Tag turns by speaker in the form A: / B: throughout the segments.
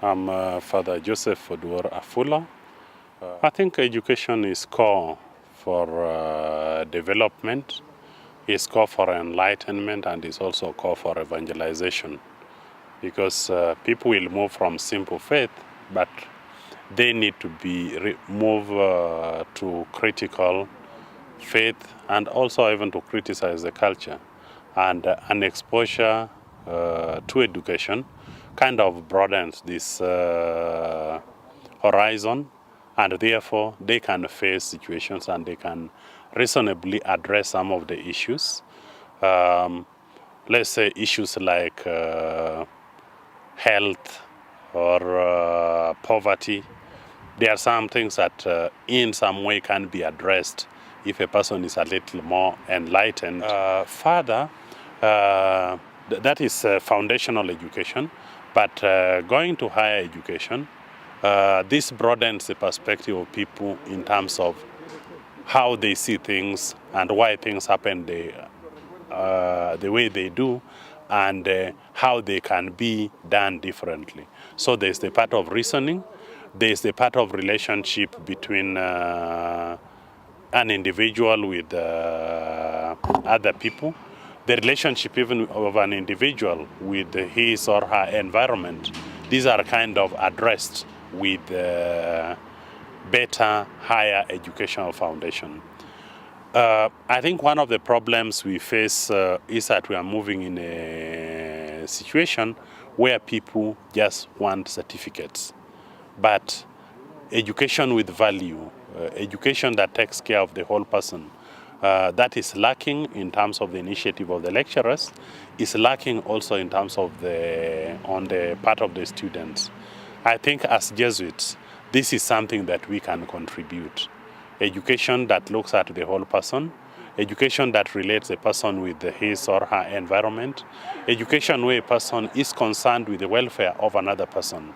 A: I'm Father Joseph Afulo. I think education is core for development, is core for enlightenment, and is also core for evangelization. Because people will move from simple faith, but they need to be moved to critical faith and also even to criticize the culture. And an exposure to education kind of broadens this horizon, and therefore they can face situations and they can reasonably address some of the issues. Let's say issues like health or poverty. There are some things that in some way can be addressed if a person is a little more enlightened. Further, that is foundational education, but going to higher education, this broadens the perspective of people in terms of how they see things and why things happen the way they do, and how they can be done differently. So there's the part of reasoning, there's the part of relationship between an individual with other people, the relationship even of an individual with his or her environment. These are kind of addressed with better, higher educational foundation. I think one of the problems we face is that we are moving in a situation where people just want certificates. But education with value, education that takes care of the whole person, that is lacking in terms of the initiative of the lecturers, is lacking also in terms of on the part of the students. I think as Jesuits, this is something that we can contribute. Education that looks at the whole person, education that relates a person with his or her environment, education where a person is concerned with the welfare of another person.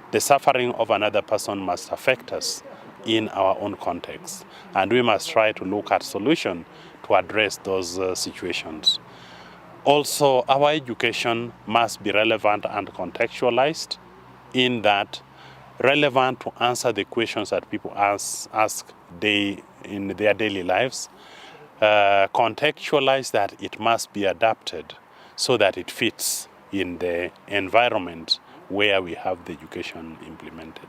A: The suffering of another person must affect us in our own context, and we must try to look at solutions to address those situations. Also, our education must be relevant and contextualized, in that relevant to answer the questions that people ask in their daily lives, contextualize that it must be adapted so that it fits in the environment where we have the education implemented.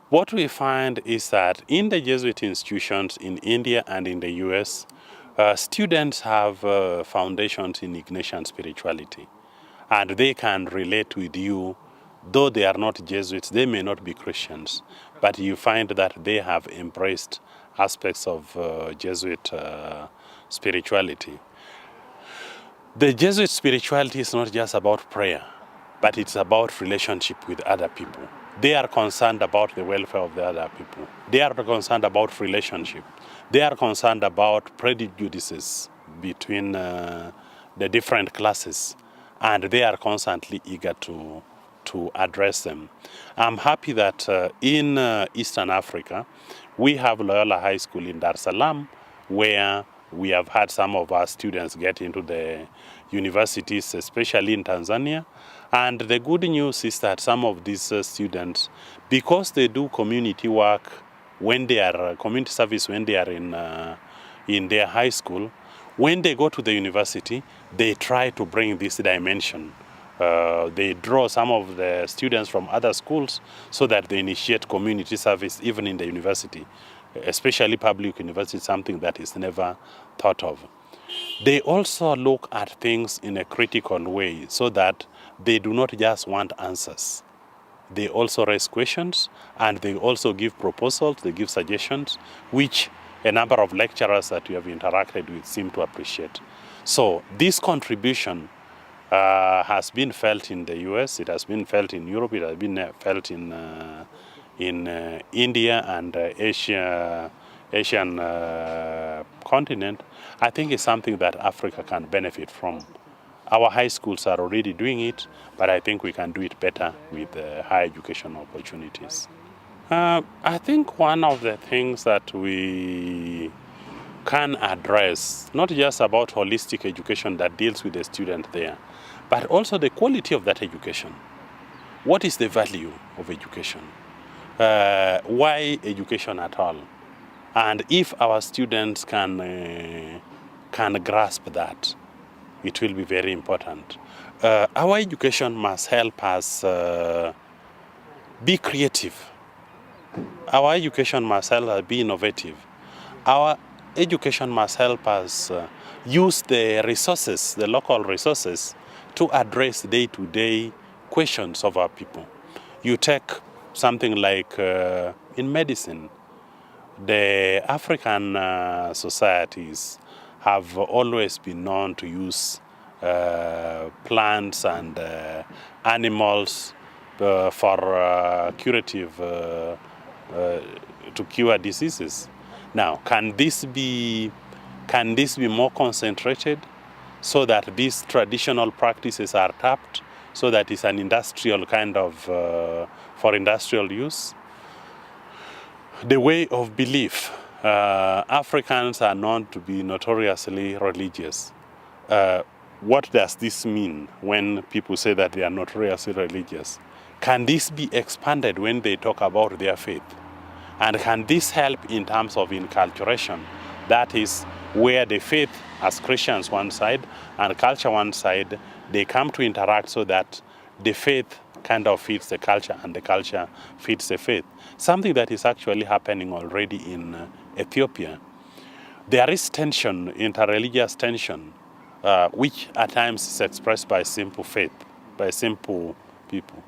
A: What we find is that in the Jesuit institutions in India and in the US, students have foundations in Ignatian spirituality, and they can relate with you. Though they are not Jesuits, they may not be Christians, but you find that they have embraced aspects of Jesuit spirituality. The Jesuit spirituality is not just about prayer, but it's about relationship with other people. They are concerned about the welfare of the other people. They are concerned about relationship. They are concerned about prejudices between the different classes, and they are constantly eager to address them. I'm happy that in Eastern Africa, we have Loyola High School in Dar es Salaam, where we have had some of our students get into the universities, especially in Tanzania. And the good news is that some of these students, because they do community work when they are community service when they are in their high school, when they go to the university, they try to bring this dimension. They draw some of the students from other schools so that they initiate community service even in the university, especially public university, something that is never thought of. They also look at things in a critical way so that they do not just want answers. They also raise questions, and they also give proposals, they give suggestions, which a number of lecturers that we have interacted with seem to appreciate. So this contribution has been felt in the US, it has been felt in Europe, it has been felt in India and Asian continent. I think it's something that Africa can benefit from. Our high schools are already doing it, but I think we can do it better with higher education opportunities. I think one of the things that we can address, not just about holistic education that deals with the student there, but also the quality of that education. what is the value of education? Why education at all? And if our students can grasp that, it will be very important. Our education must help us be creative. Our education must help us be innovative. Our education must help us use the resources, the local resources, to address day-to-day questions of our people. You take something like in medicine, the African societies have always been known to use plants and animals for curative, to cure diseases. Now, can this be more concentrated so that these traditional practices are tapped so that it's an industrial kind of, for industrial use? The way of belief. Africans are known to be notoriously religious. What does this mean when people say that they are notoriously religious? Can this be expanded when they talk about their faith? And can this help in terms of inculturation? That is where the faith as Christians one side and culture one side, they come to interact so that the faith kind of fits the culture and the culture fits the faith. Something that is actually happening already in Ethiopia. There is tension, interreligious tension, which at times is expressed by simple faith, by simple people.